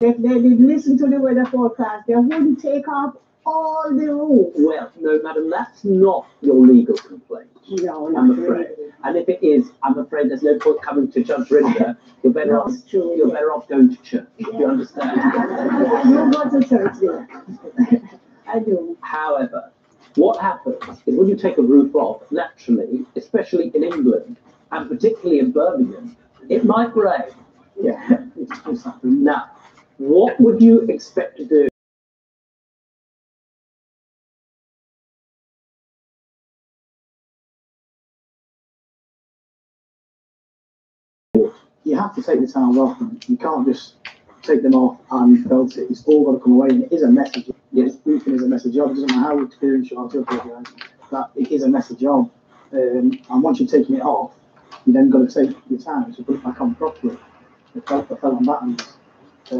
If they did listen to the weather forecast, they wouldn't take off all the roofs. Well, no, madam, that's not your legal complaint. No, I'm not afraid. really. And if it is, I'm afraid there's no point coming to Judge Rinder. You're better off. That's true. You're better off going to church. Do you understand? You go to church there. I do. However, what happens is when you take a roof off, naturally, especially in England, and particularly in Birmingham, it might rain. Yeah. Now, what would you expect to do? You have to take the tiles off them. You can't just take them off and felt it. It's all got to come away. And it is a message. Yes, roofing is a message job. It doesn't matter how experienced you are, that it is a message job. And once you've taken it off, you then got to take your time to put it back on properly. The felt on battens. So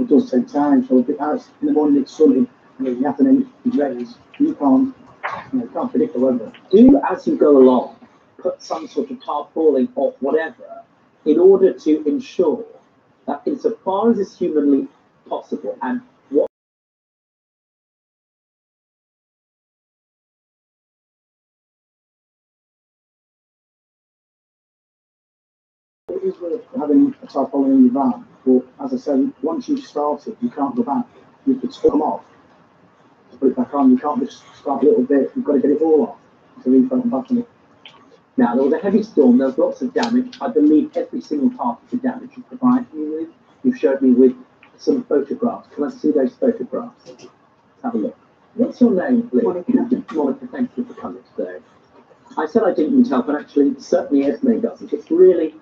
it does take time. So if it's in the morning it's sunny, and in the afternoon it rains, you can't predict the weather. Do, as you go along, put some sort of tarpaulin or whatever in order to ensure that insofar as is humanly possible and what It is worth having a tarpaulin in your van, but as I said, once you've started, you can't go back. You could still come off to put it back on. You can't just start a little bit. You've got to get it all off to refit and back on it. now there was a heavy storm, there was lots of damage. I believe every single part of the damage you provided me with, you showed me with some photographs. Can I see those photographs? Let's have a look. What's your name, please? Monica, thank you for coming today. I said I didn't need help, but actually, certainly Esme doesn't. It's really,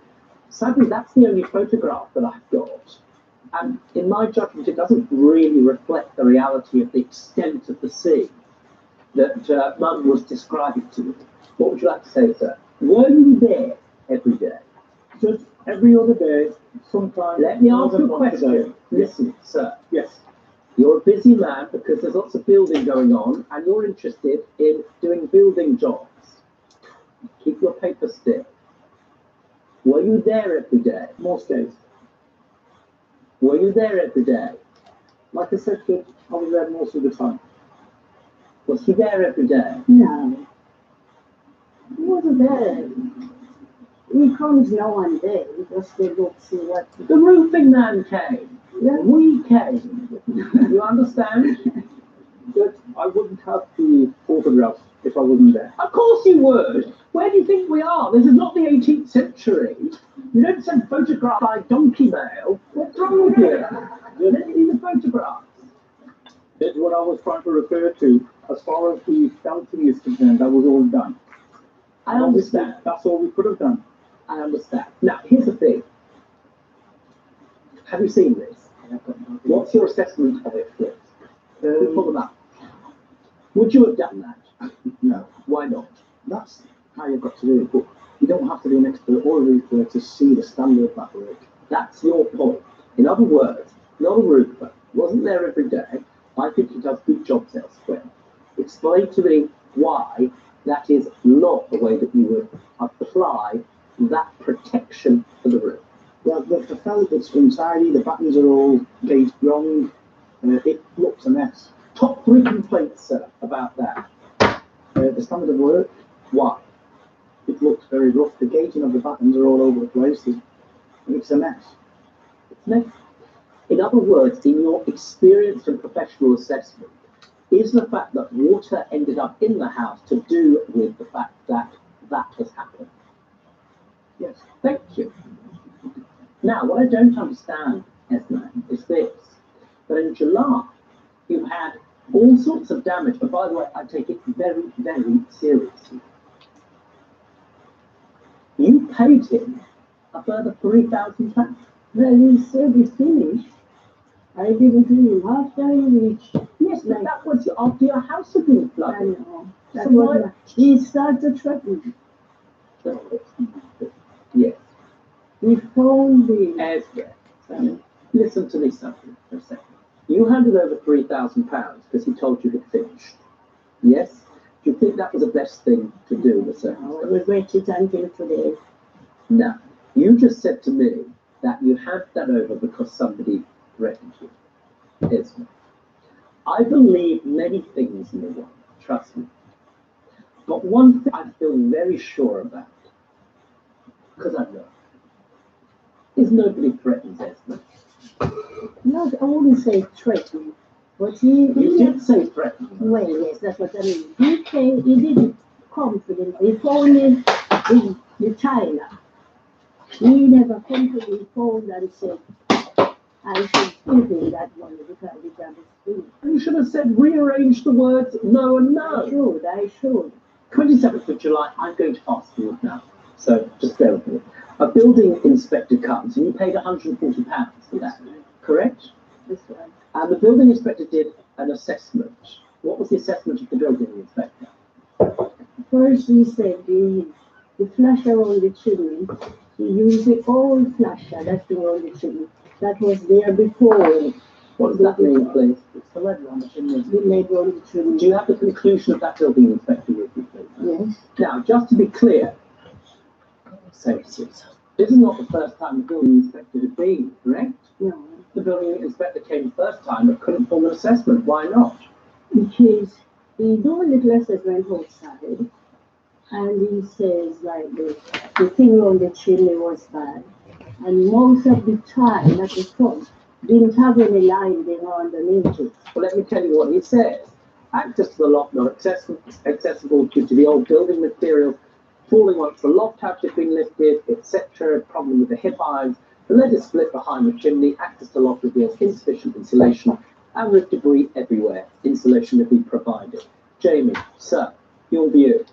sadly, that's the only photograph that I've got. And in my judgment, it doesn't really reflect the reality of the extent of the sea that Mum was describing to me. What would you like to say, sir? Were you there every day? Just every other day, sometimes. Let me more ask than you a once day. question. Listen, sir. Yes. You're a busy man because there's lots of building going on and you're interested in doing building jobs. Keep your paper still. Were you there every day? Most days. Were you there every day? Like I said, kid, I was there most of the time. Was he there every day? No. He wasn't there. He comes now and then, just to look, see what. The roofing man came. Yeah. We came. You understand? But I wouldn't have the photographs if I wasn't there. Of course you would. Where do you think we are? This is not the 18th century. You don't send photographs by donkey mail. What's wrong with you? You don't need the photographs. That's what I was trying to refer to. As far as the felting is concerned, that was all done. I understand. That's all we could have done. I understand. Now, here's the thing. Have you seen this? What's your assessment of it, Fritz? Pull them up. Would you have done that? No. Why not? That's how you've got to do it, but you don't have to be an expert or a roofer to see the standard of that work. That's your point. In other words, not a roofer, wasn't there every day. I think he does good jobs elsewhere. Explain to me why that is not the way that you would apply that protection for the roof. Well, the felt that's untidy, the buttons are all gauged wrong, it looks a mess. Top 3 complaints, sir, about that. The standard of work, Why? it looks very rough. The gauging of the buttons are all over the place. It's a mess. It's messy. In other words, in your experience and professional assessment, is the fact that water ended up in the house to do with the fact that that has happened? Yes. Thank you. Now, what I don't understand, Esme, is this, that in July, you had all sorts of damage, but by the way, I take it very, very seriously. You paid him a further £3,000. Well, he said he finished. I didn't leave after he reached. Yes, but that was after your house had been I flooded. know. That So was why- he started threatening. Yes. He phoned me. Esme, listen to me something for a second. You handed over £3,000 because he told you he'd finished. Yes? Do you think that was the best thing to do in the I circumstances? regret it until today. No. You just said to me that you handed that over because somebody threatened you. Isn't it? I believe many things in the world, trust me. But one thing I feel very sure about, because I know, is nobody threatens Esmond. Not, I wouldn't say threatening, but You did say threaten. well, yes, that's what I mean. He didn't confident. He phoned in the China. He never come to me phone and said, I should give him that money because the job is finished. You should have said rearrange the words no and I no. should. 27th of July, I'm going to fast forward now. So just bear with me. A building inspector comes and you paid £140 for that, correct? That's right. And the building inspector did an assessment. What was the assessment of the building inspector? First he said the flasher on the chimney, he used the old flasher that's been on the chimney. That was there before. What does that mean, please? It's the lead on the chimney. The lead on the chimney. Do you have the conclusion of that building inspector with you, please? Yes. Now, just to be clear, this is not the first time the building inspector has been, correct? No. The building inspector came the first time but couldn't form an assessment. Why not? Because he do a little assessment outside and he says like the thing on the chimney was bad. And most of the time at the front didn't have any line being underneath it. Well, let me tell you what he says. Access to the loft not accessible due to the old building materials, falling once the loft hatch has been lifted, etc. Problem with the hip irons. The lead is split behind the chimney. Access to loft reveals insufficient insulation and with debris everywhere. Insulation will be provided. Jamie, sir, your view.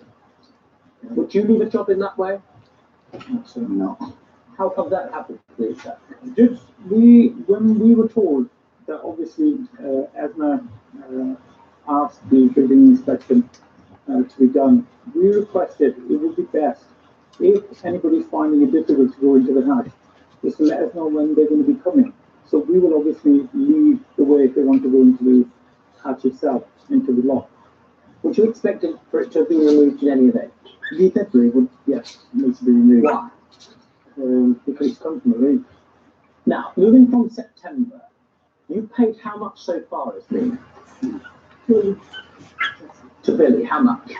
Would you leave a job in that way? Absolutely not. How come that happened, please, sir? Just when we were told that obviously ESMA asked the building inspection to be done, we requested it would be best if anybody's finding it difficult to go into the hatch, is to let us know when they're going to be coming. So we will obviously leave the way if they want to go into the hatch itself, into the loft. Would you expect it for it to have been removed in any event? The debris would, yes, needs to be removed. Why? Because it's come from the roof. Now, moving from September, you paid how much so far, as been? To Billy, how much?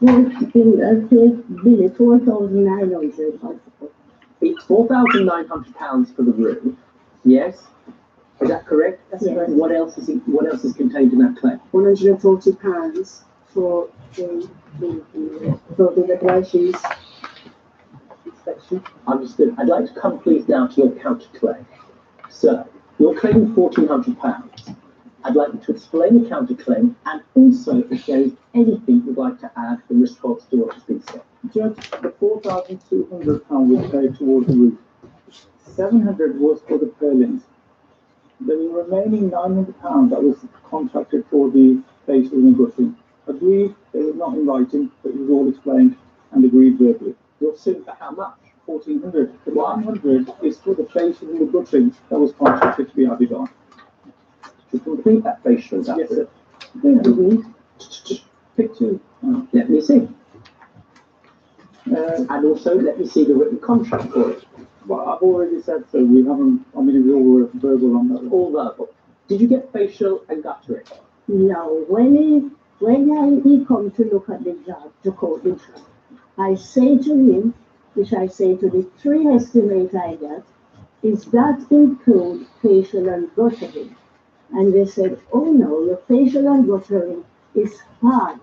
Billy, 4,900. It's £4,900 for the room. Yes, is that correct? That's right. What else is contained in that claim? £140 for the devices inspection. Understood. I'd like to come please now to your counterclaim. Sir, you're claiming £1,400. I'd like you to explain the counterclaim and also if there is anything you'd like to add in response to what has been said. Judge, the £4,200 was paid towards the roof. £700 was for the purlins. The remaining £900 that was contracted for the facial and guttering. Agreed, it was not in writing, but it was all explained and agreed verbally. You're suing for how much? £1,400. The £900 is for the facial and the guttering that was contracted to be added on. To complete that facial, is that Yes, it? sir. Picture. Let me see. And also, let me see the written contract for it. Well, I've already said so. We haven't, I mean, we all were verbal on that. All verbal. Did you get facial and guttering? No, when he come to look at the job, to quote the job, I say to him, which I say to the three estimates I got, is that include facial and guttering? And they said, oh no, your facial and guttering is fine.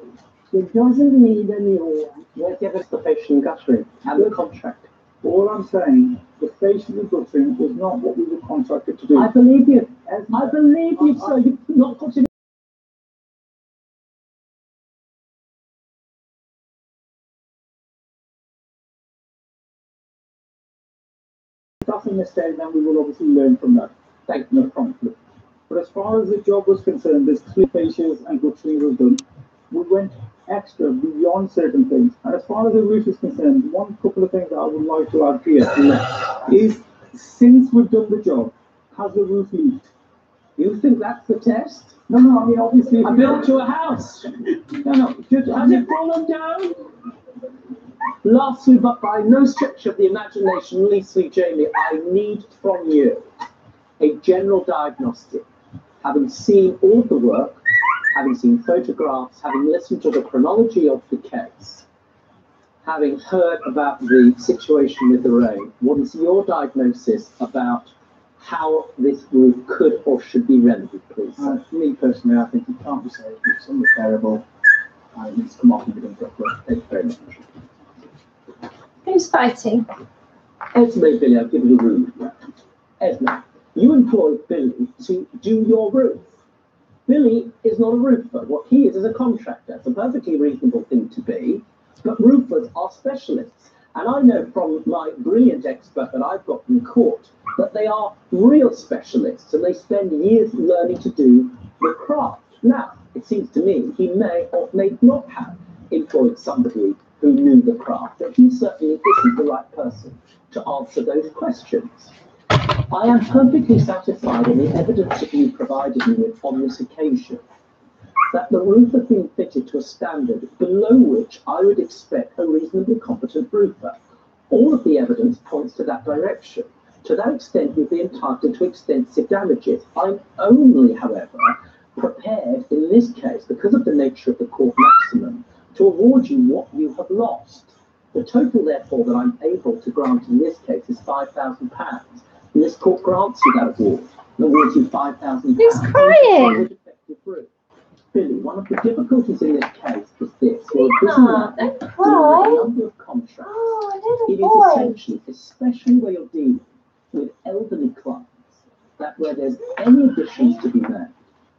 It doesn't need a new one. Where give us the facial and guttering and the contract? All I'm saying, the facial and guttering was not what we were contracted to do. I believe you. I believe you, sir. You've not put in. If that's a mistake, then we will obviously learn from that. Thank you. No conflict. But as far as the job was concerned, there's 3 facials and guttering was done. We went extra beyond certain things. And as far as the roof is concerned, one couple of things that I would like to add here is since we've done the job, has the roof leaked? You think that's the test? No, I mean, obviously... I built you a house. No, just, Has it fallen down? Lastly, but by no stretch of the imagination, leastly, Jamie, I need from you a general diagnostic, having seen all of the work, having seen photographs, having listened to the chronology of the case, having heard about the situation with the rain, what is your diagnosis about how this roof could or should be remedied, please? Me personally, I think it can't be saved. It's unrepairable. It needs to come off and be done properly. Thank you very much. Who's fighting? Esme, Billy, I've given you a roof. Esme, you employed Billy to do your roof. Billy is not a roofer. What he is a contractor. It's a perfectly reasonable thing to be, but roofers are specialists. And I know from my brilliant expert that I've got in court that they are real specialists and they spend years learning to do the craft. Now, it seems to me he may or may not have employed somebody who knew the craft, but he certainly isn't the right person to answer those questions. I am perfectly satisfied in the evidence that you provided me with on this occasion that the roof has been fitted to a standard below which I would expect a reasonably competent roofer. All of the evidence points to that direction. To that extent, you'd be entitled to extensive damages. I'm only, however, prepared in this case, because of the nature of the court maximum, to award you what you have lost. The total, therefore, that I'm able to grant in this case is £5,000. And this court grants you that award and awards you £5,000. Who's crying? Billy, one of the difficulties in this case is this. You're Sweetheart, don't cry. a number of contracts. Oh, It little is boy. essentially, especially where you're dealing with elderly clients, that where there's any additions to be made,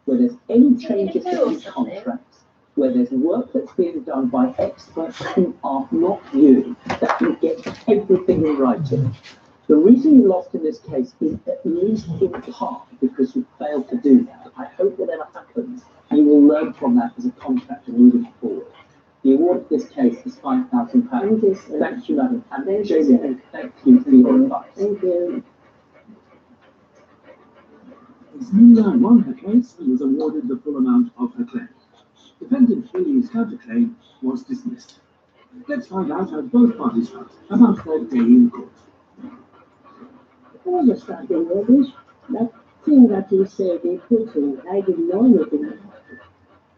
where there's any changes to these contracts, where there's work that's being done by experts who are not you, that you get everything in writing. The reason you lost in this case is at least in part because you failed to do that. I hope whatever happens, you will learn from that as a contractor moving forward. The award of this case is £5,000. Thank you, sir. Thank you, madam. And Thank you, Jamie, sir. thank you for your advice. Thank you. Nina won her case and was awarded the full amount of her claim. Defendant Billy's counterclaim was dismissed. Let's find out how both parties felt about their day in court. I was just starting rubbish. That thing that you said they put in, I didn't know anything about it.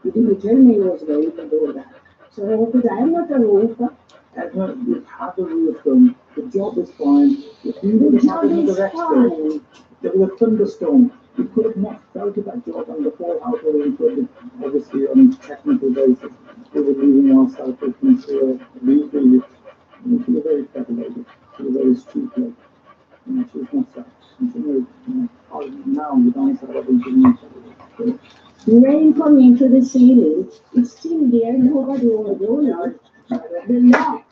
You didn't tell me it was going to do that. So how could I? I'm not a roofer. Edna, you've had the roof done. The job is fine. If you would have had another expert, there was a thunderstorm. You could have not started that job on the whole house were included, obviously on a technical basis. We were leaving ourselves open to a rebuild. She was a very clever lady. She was a very astute lady. She was not that. And she knew, now the downside of it. Rain coming to the ceiling. It's still there. Nobody will do it. The law.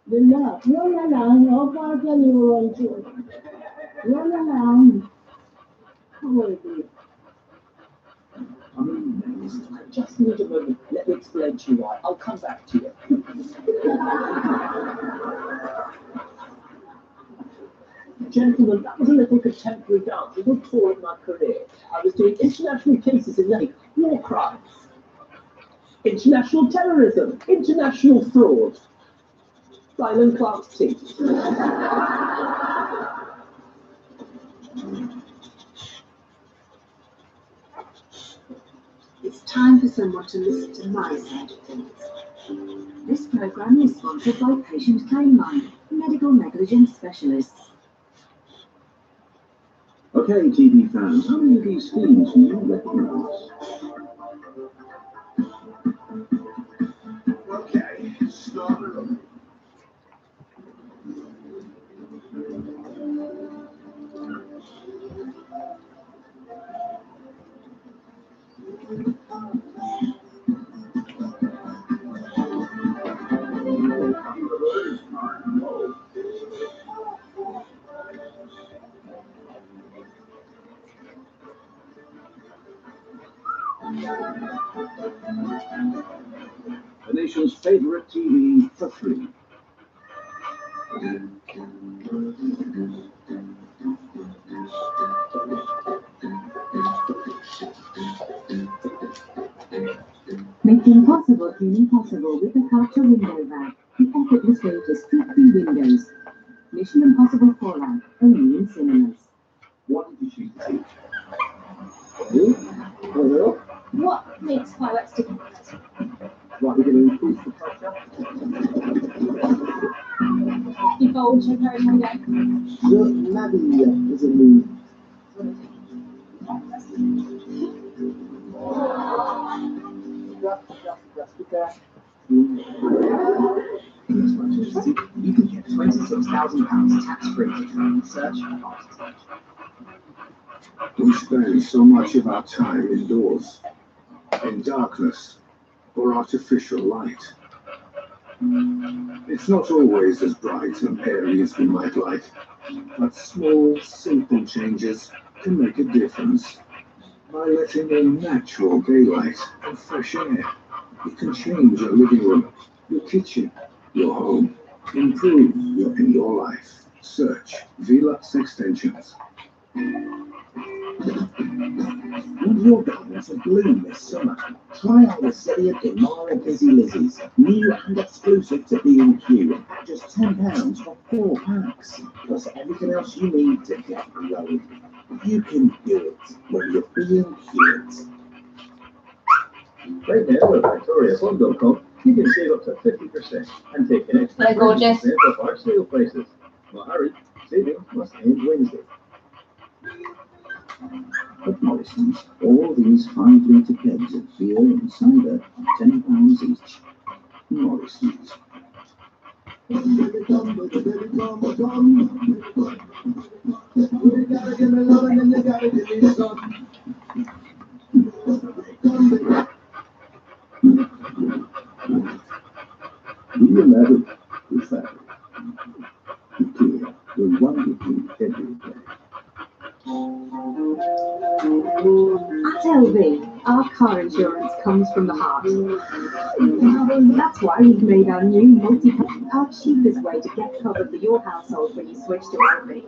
The law. Run along. How far can you run to? Run along. How will it be? I just need a moment. Let me explain to you why. I'll come back to you. Gentlemen, that was a little contemporary dance. It was tour in my career. I was doing international cases in like war crimes, international terrorism, international fraud. Simon Clark's teeth. It's time for someone to listen to my side of things. This programme is sponsored by Patient Claim Line, medical negligence specialists. Okay, TV fans, how many of these themes do you recognise? Okay, start it up. The nation's favourite TV for free. Make the impossible cleaning possible with the Culture Window Bag, the effortless way to strip through windows. Mission Impossible Fallout, only in cinemas. issues to teach. What makes fireworks different? Right, we're going to increase the pressure. You bold, you're very hungry. The Navi is a move. In this electricity, you can get £26,000 tax-free to train, research, and architecture. We spend so much of our time indoors, in darkness or artificial light. It's not always as bright and airy as we might like, but small, simple changes can make a difference. By letting in natural daylight and fresh air, you can change your living room, your kitchen, your home, improve your life. Search Velux Extensions. Want your garden to bloom this summer? Try out the Celia Demara Busy Lizzies, new and exclusive to B&Q, at just £10 for 4 packs, plus everything else you need to get growing. You can do it when you're B&Q it. Right now, at victoriaswap.com, you can save up to 50% and take an extra They're gorgeous. 20% off our sale prices. Well, hurry, saving must end Wednesday. At Morrison's, all these 5-litre kegs of beer and cider are £10 each. Morrison's. Do you imagine the fact IKEA will wonderfully every day? At LV, our car insurance comes from the heart. That's why we've made our new our cheapest way to get covered for your household when you switch to LV.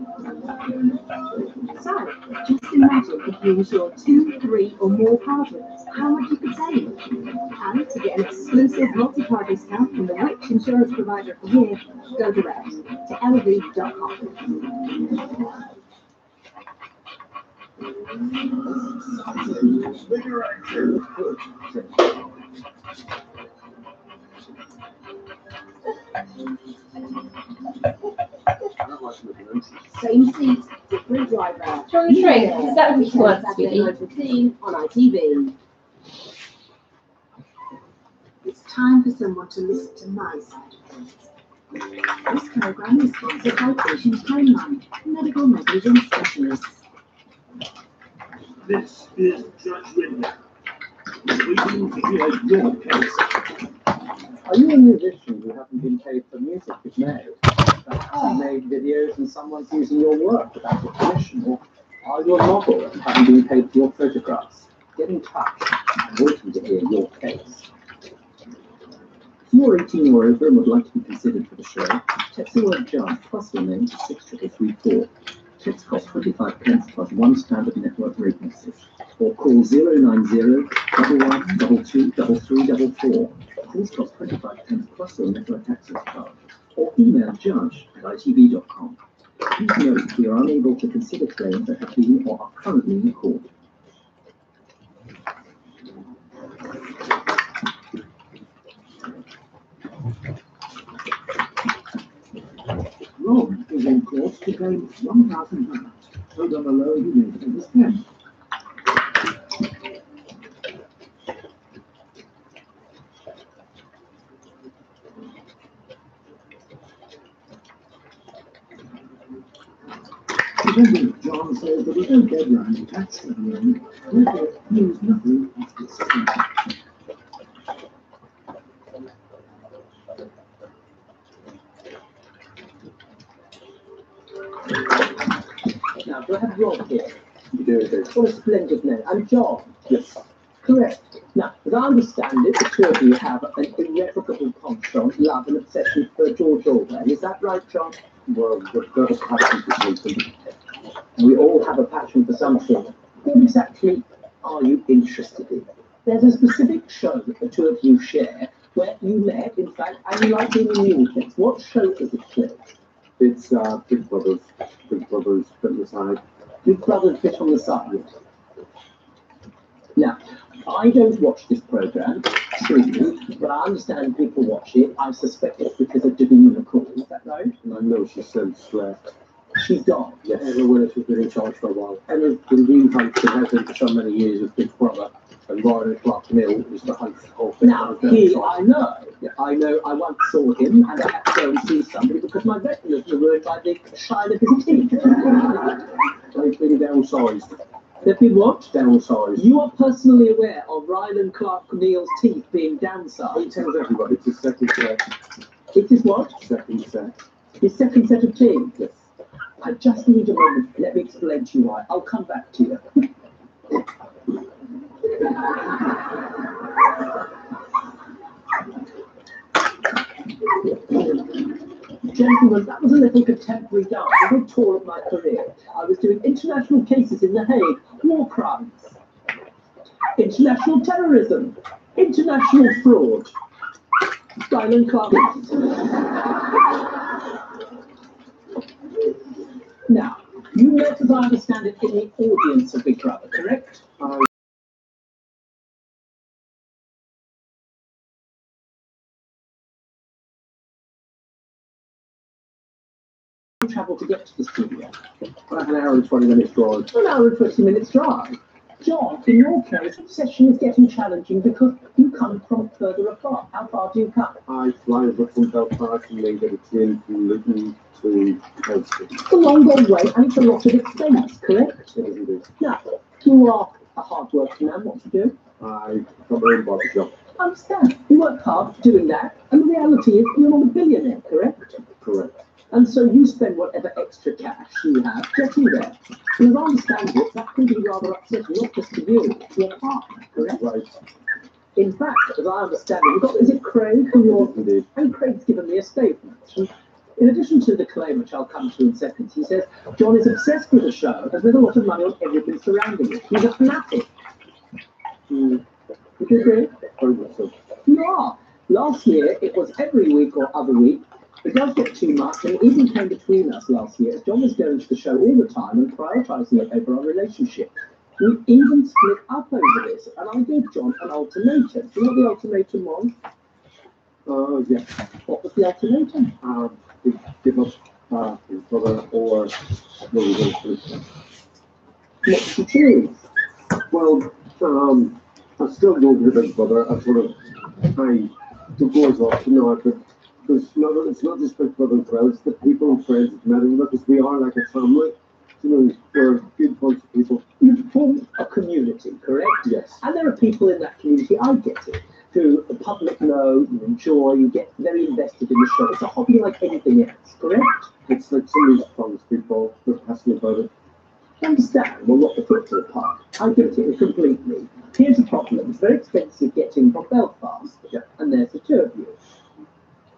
So, just imagine if you insure 2, 3 or more car trips, how much you could save. And to get an exclusive multi-car discount from the rich insurance provider from here, go direct to lv.com. Same seat, different driver. From the train, is that what you want, Saturday sweetie? 15 on ITV. It's time for someone to listen to my side of things. This program is sponsored by Patient Timeline, medical negligence specialists. This is Judge Winter. Waiting to hear your case. Are you a musician who hasn't been paid for music you've made? Perhaps you made videos and someone's using your work without your permission, or are you a model and haven't been paid for your photographs? Get in touch. I'm waiting to hear your case. If you're 18 or over and would like to be considered for the show, text the word judge plus your name to 63334. Text costs 25 pence plus 1 standard network rate message. Or call 090 11 22 3344. Calls cost 25 pence plus your network access charge. Or email judge@itv.com. Please note we are unable to consider claims that have been or are currently in court. Rob is in court to claim £1,000 owed on the loan he made for his pen. Defendant John says there was no deadline attached to the loan, therefore he knows nothing of this claim. Now, do I have Rob here? You do. What a splendid name. I'm John. Yes. Correct. Now, as I understand it, the two of you have an irrevocable penchant, love and obsession for George Orwell. Is that right, John? Well, we've got a passion for something. We all have a passion for something. What exactly are you interested in? There's a specific show that the two of you share where you met, in fact, and you like being in the audience. What show is it, Cliff? It's Big Brothers, Big Aside. Big Brother bit on the side. Now, I don't watch this programme, truly, but I understand people watch it. I suspect it's because of Davina Call, is that right? And I know she's since left. She's gone. Yes, Emma Willis has been in charge for a while. Emma's been being host and has been for so many years with Big Brother, and Ryan Clark Mill is the host of Big Now, Brother. I know, I once saw him and I had to go and see somebody because my retinas were ruined by the shine of his teeth. They've been downsized. They've been what? Downsized. You are personally aware of Ryan Clark Neal's teeth being downsized? He tells everybody it's his second set. It is what? Second set. His second set of teeth? Yes. I just need a moment. Let me explain to you why. I'll come back to you. Gentlemen, that was a little contemporary dance, a good tour of my career. I was doing international cases in The Hague, war crimes, international terrorism, international fraud, Ryan Clark. Now, you met, as I understand it, in the audience of Big Brother, correct? Travel to get to the studio? About an hour and 20 minutes drive. An hour and 20 minutes drive. John, in your case, obsession is getting challenging because you come from further apart. How far do you come? I fly over from Belfast and then get a train from Luton to Helston. It's a long old way and it's a lot of expense, correct? It is indeed. Now, you are a hard working man. What do you do? I got my own barber shop. I understand. You work hard doing that, and the reality is you're not a billionaire, correct? Correct. And so you spend whatever extra cash you have getting there. And as I understand it, that can be rather upsetting, not just to you, to your partner, correct? Right. In fact, as I understand it, you've got, is it Craig who you're, Indeed. and Craig's given me a statement. And in addition to the claim, which I'll come to in seconds, he says, John is obsessed with the show and with a lot of money on everything surrounding it. He's a fanatic. Would you agree? Very much so. You are. Last year, it was every week or other week. It does get too much, and it even came between us last year. John was going to the show all the time and prioritising it over our relationship. We even split up over this, and I gave John an ultimatum. Do you know what the ultimatum was? Yeah. What was the ultimatum? Give up his brother or no relationship. What did you choose? Well, I still go with Big Brother. I sort of, I divorce off, you know, but it's not just Big Brother and friends, it's the people and friends that matter, because we are like a family. You know, we're a good bunch of people. You form a community, correct? Yes. And there are people in that community, I get it, who the public know, you enjoy, you get very invested in the show. It's a hobby like anything else, correct? It's like some of these songs people are passionate about it. I understand, well, not the football part. I get it completely. Here's the problem. It's very expensive getting from Belfast, and there's the two of you.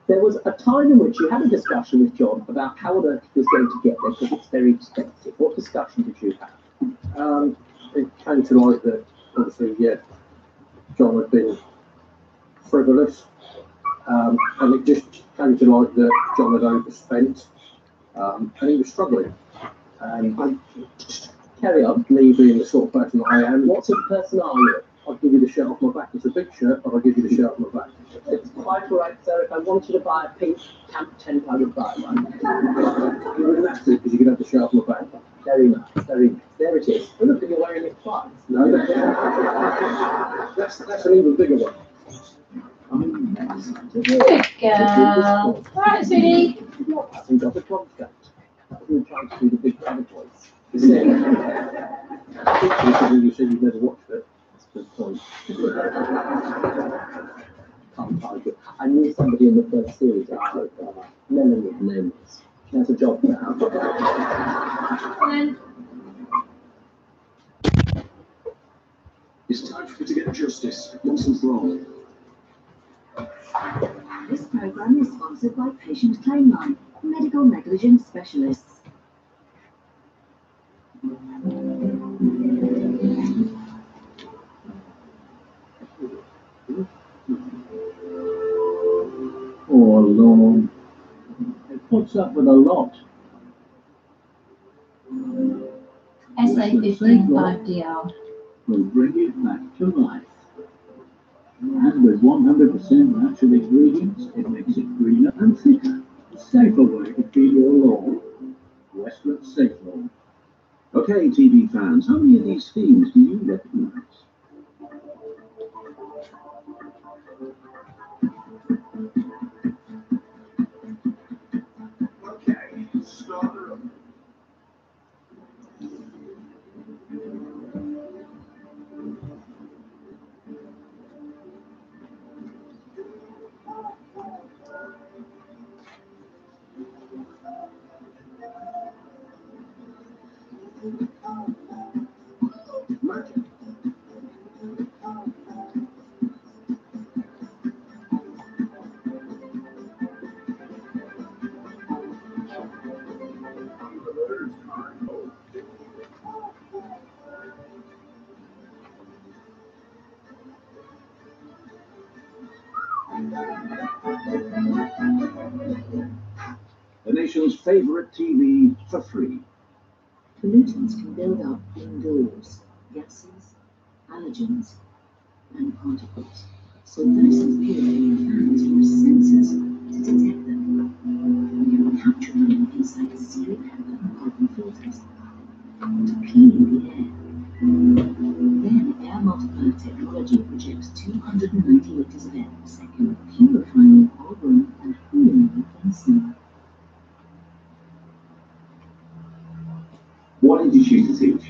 There was a time in which you had a discussion with John about how on earth he was going to get there because it's very expensive. What discussion did you have? It came to light that, obviously, John had been frivolous, and it just came to light that John had overspent, and he was struggling. And Carry on. me being the sort of person that I am, What sort of person are you? I'll give you the shirt off my back. It's a big shirt, but I'll give you the shirt off my back. It's quite all right, sir. If I wanted to buy a pink Camp 10, I would buy one. You wouldn't have to, because you could have the shirt off my back. Very nice, very nice. There it is. Oh, look, you're wearing it twice. No, that's an even bigger one. Good girl. All right, sweetie. What happened to the contract? We were trying to do the Big Brother voice. You see? Considering you said you've never watched it, that's a good point. Can't argue. I knew somebody in the first series, actually. Melanie, her name is. She has a job now. Fine. It's time for you to get justice. Nonsense wrong. This program is sponsored by Patient Claim Line, medical negligence specialists. Oh, Lord. It puts up with a lot. say 15.5 will bring it back to life. And with 100% natural ingredients, it makes it greener and thicker. A safer way to feed your lawn. Westwood Safe Lawn. Okay, TV fans, how many of these themes do you recognize? Okay, start her up. Magic. The nation's favorite TV for free. Pollutants can build up indoors, gases, allergens, and particles. So nurses purifying fans use sensors to detect them. We can capture them inside sealed HEPA and carbon filters to clean the air. Then air multiplier technology projects 290 liters of air per second, purifying the whole room and cooling the inside. What did you choose to teach?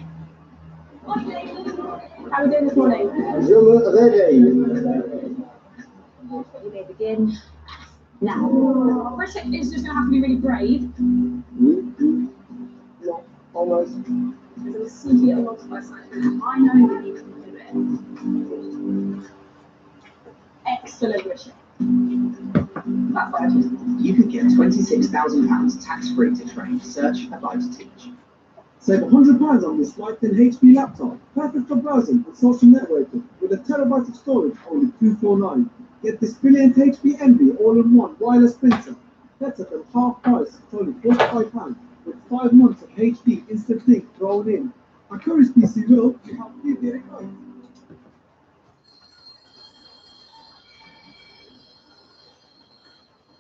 How are we doing this morning? Je me réveille. You may begin now. Question is just going to have to be really brave. No, almost. There's a sneaky little multiplier sign. I know that you can do it. Excellent, Richard. That's what I choose. You could get £26,000 tax-free to train. Search Apply to Teach. Save £100 on this Lighten HP laptop. Perfect for browsing and social networking. With a terabyte of storage, only $249. Get this brilliant HP Envy all-in-one wireless printer. Better than half price. It's only £45. With 5 months of HD instant ink thrown in. A Curry's PC will help you get it right.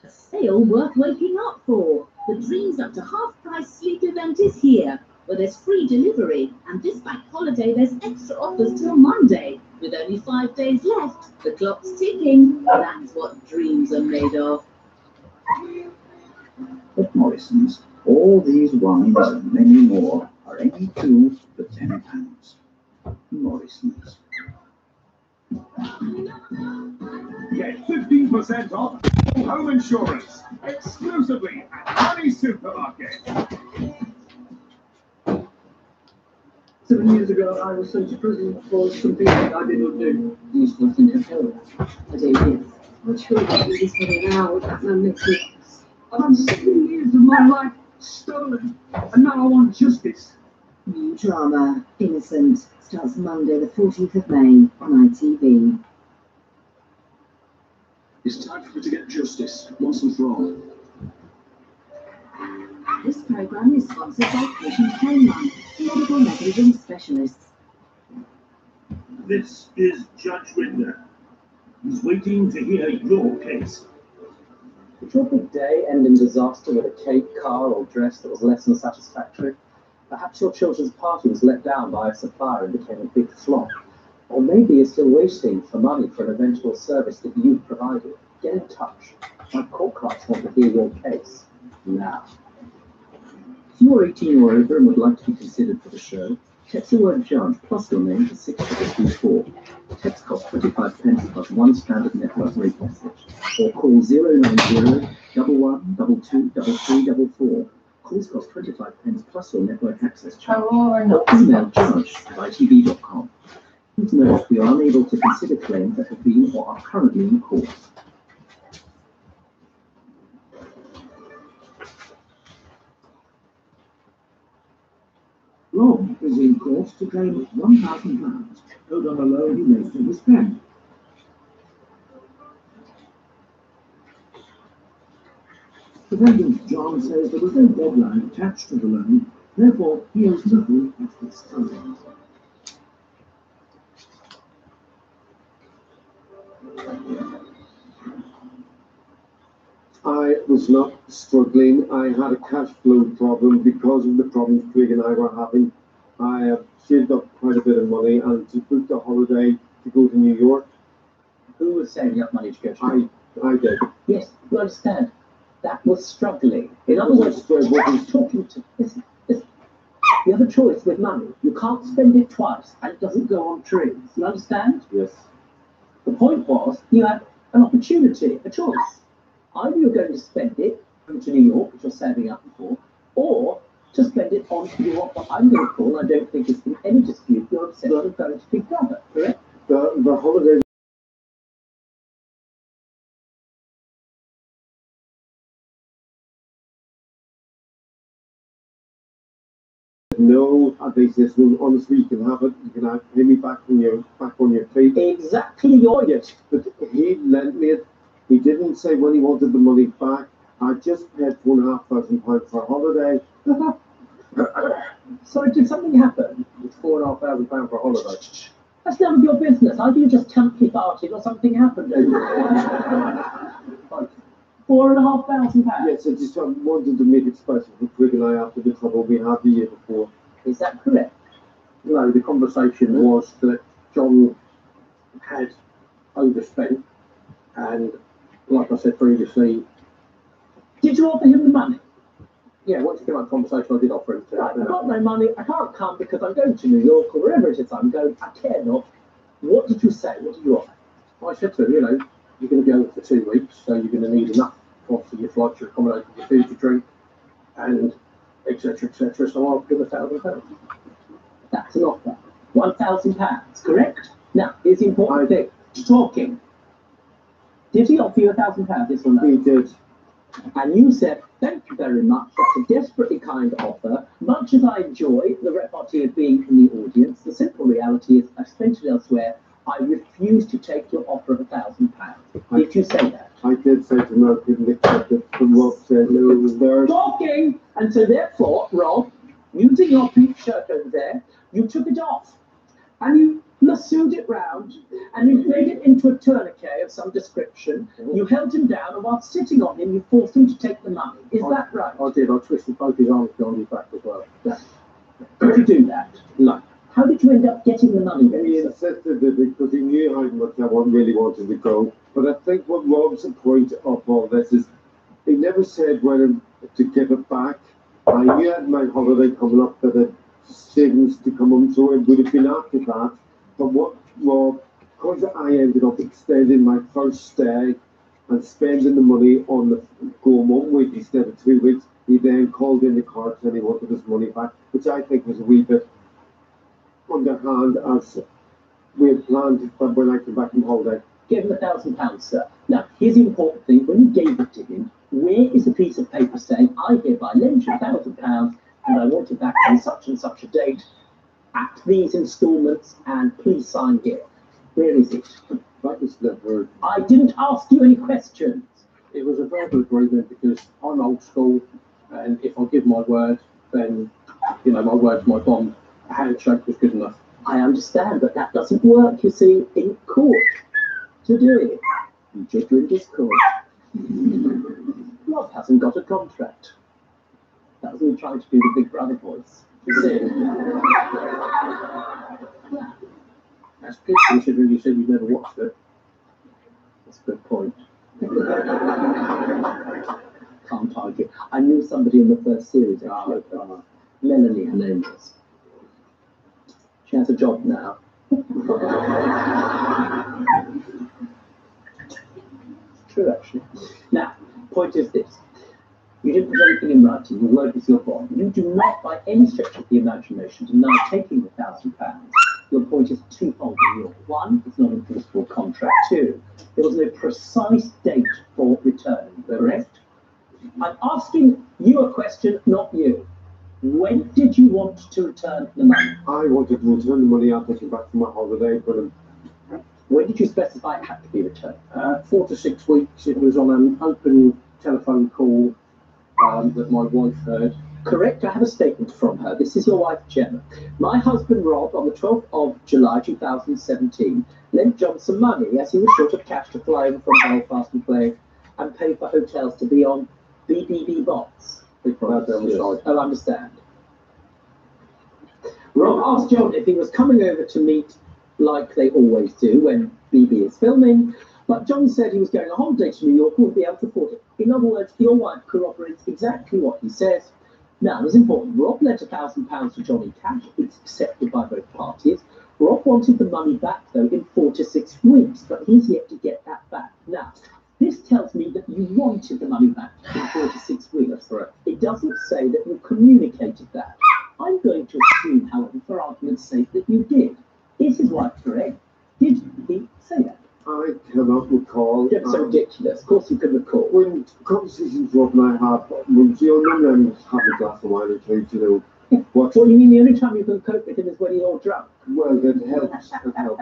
A sale worth waking up for. The Dreams Up to Half Price Sleep event is here, where there's free delivery, and this bank holiday there's extra offers till Monday. With only 5 days left, the clock's ticking. That's what dreams are made of. At Morrison's, all these wines and many more are any two for £10. Morrison's. Get 15% off home insurance exclusively at Money Supermarket. 7 years ago, I was sent to prison for something that I did not do. You used to think of hell. I did, yes. I'm sure that you just get it out. That man makes me. I've had 7 years of my life stolen, and now I want justice. New drama, Innocent, starts Monday the 14th of May on ITV. It's time for me to get justice once and for all. This programme is sponsored by Patient Home, medical negligence specialists. This is Judge Rinder. He's waiting to hear your case. Did your big day end in disaster with a cake, car, or dress that was less than satisfactory? Perhaps your children's party was let down by a supplier and became a big flop. Or maybe you're still waiting for money for an eventual service that you've provided. Get in touch. My court clerks want to hear your case now. If you're 18 or over and would like to be considered for the show, text the word judge plus your name to 624. Text costs 25 pence plus one standard network rate message. Or call 090 11 22 Calls cost 25 pence plus your network access charge. Or email judge@itv.com. Please note we are unable to consider claims that have been or are currently in court. Rob is in court to claim £1,000 owed on a loan he made to his friend. Defendant John says there was no deadline attached to the loan Therefore, he owes nothing at this time. I was not struggling. I had a cash flow problem because of the problems Craig and I were having. I have saved up quite a bit of money and to book a holiday to go to New York. Who was saving up money to go to? I did. Yes, you understand. That was struggling. In other words, I'm talking to. Listen. You have a choice with money. You can't spend it twice and it doesn't go on trees. You understand? Yes. The point was, you had an opportunity, a choice. Either you're going to spend it going to New York, which you're saving up for, or to spend it on what I'm going to call, I don't think it's in any dispute, your obsession of going to Big Brother, correct? The holiday. No, they said, well, honestly, you can have it. You can pay me back on your feet. Exactly your Yes, but he lent me it. He didn't say when he wanted the money back. I just paid £4,500 for a holiday. Sorry, did something happen? It's £4,500 for a holiday. That's none of your business. Either you just campy farted or something happened. £4,500? Yes, I just wanted to make it special for Craig and I after the trouble we had the year before. Is that correct? No, the conversation was that John had overspent, and like I said previously, did you offer him the money? yeah, once you came out of the conversation, I did offer him to. Right, I've got no money, I can't come because I'm going to New York or wherever it is I'm going, I care not. What did you say? What did you offer? I said to him, you know, you're going to be over for 2 weeks, so you're going to need enough for your flights, your accommodation, your food, your drink, and etc. etc. So I'll give £1,000. That's an offer. £1,000, correct? Now, here's the important thing. Talking. Did he offer you £1,000, yes or no? He did. And you said, thank you very much, that's a desperately kind offer. Much as I enjoy the repartee of being in the audience, the simple reality is I've spent it elsewhere. I refuse to take your offer of £1,000. Did you say that? I did say to him I couldn't accept it from what said it was there. Talking! And so therefore, Rob, using your pink shirt over there, you took it off. And you lassoed it round, and you made it into a tourniquet of some description. You held him down, and while sitting on him, you forced him to take the money. Is that right? I did. I twisted both his arms behind his back as well. Did you do that? No. How did you end up getting the money then? He insisted that because he knew how much I really wanted to go. But I think what Rob's point of all this is he never said whether to give it back. I knew I had my holiday coming up that had savings to come on, so it would have been after that. But what Rob, because I ended up extending my first stay and spending the money on the going 1 week instead of 2 weeks, he then called in the cards and he wanted his money back, which I think was a wee bit underhand as we had planned when I came back from holiday. Give him £1,000, sir. Now, here's the important thing. When you gave it to him, where is the piece of paper saying, I hereby lend you £1,000 and I want it back on such and such a date at these instalments and please sign here? Where is it? That was never. I didn't ask you any questions. It was a verbal agreement because I'm old school, and if I give my word, then, you know, my word's my bond. A handshake was good enough. I understand, but that doesn't work, you see, in court. To do it, you judge in this court. Rob hasn't got a contract. That was me trying to do the Big Brother voice. You see? That's good considering you said you'd never watched it. That's a good point. Can't argue. I knew somebody in the first series, actually. Melanie, her name was. She has a job now. True, actually. Now, point is this. You didn't put anything in writing. Your word is your bond. You do not, by any stretch of the imagination, deny taking the £1,000. Your point is twofold in your. One, it's not an enforceable contract. Two, there was no precise date for return, correct? I'm asking you a question, not you. When did you want to return the money? I wanted to return the money after I came back from my holiday, but when did you specify it had to be returned? 4 to 6 weeks. It was on an open telephone call that my wife heard, Correct, I have a statement from her. This is your wife, Gemma. My husband, Rob, on the 12th of July 2017, lent John some money as he was short of cash to fly over from Belfast and pay for hotels to be on BBB bots. Oh, I understand. Rob asked John if he was coming over to meet like they always do when BB is filming, but John said he was going on holiday to New York and would be able to afford it. In other words, your wife corroborates exactly what he says. Now, it's important. Rob lent £1,000 to John in cash. It's accepted by both parties. Rob wanted the money back, though, in 4 to 6 weeks, but he's yet to get that back. Now, this tells me that you wanted the money back in 4 to 6 weeks. Right. It doesn't say that you communicated that. I'm going to assume, however, for argument's sake, that you did. Is his wife correct? Did he say that? I cannot recall. That's so ridiculous. Of course you can recall. When conversations Rob and I have, when Jill and have a glass of wine or two, you know, What do you mean the only time you can cope with him is when you're drunk? well, that helps. That helps.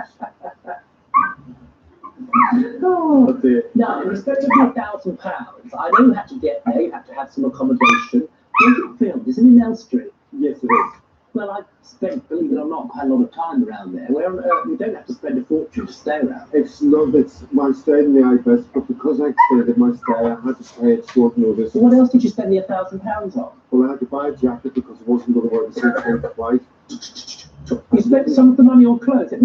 Oh, dear. now, in respect to the £1,000, I know you had to get there, you had to have some accommodation. Was it filmed? Is it in Elstree? Yes, it is. Well, I spent, believe it or not, quite a lot of time around there. Where on earth, we don't have to spend a fortune to stay around. It's not that I stayed in the iBest, but because I extended my stay, I had to pay at short notice. So what else did you spend the £1,000 on? Well, I had to buy a jacket because I wasn't going to wear the same coat twice. You spent some of the money on clothes.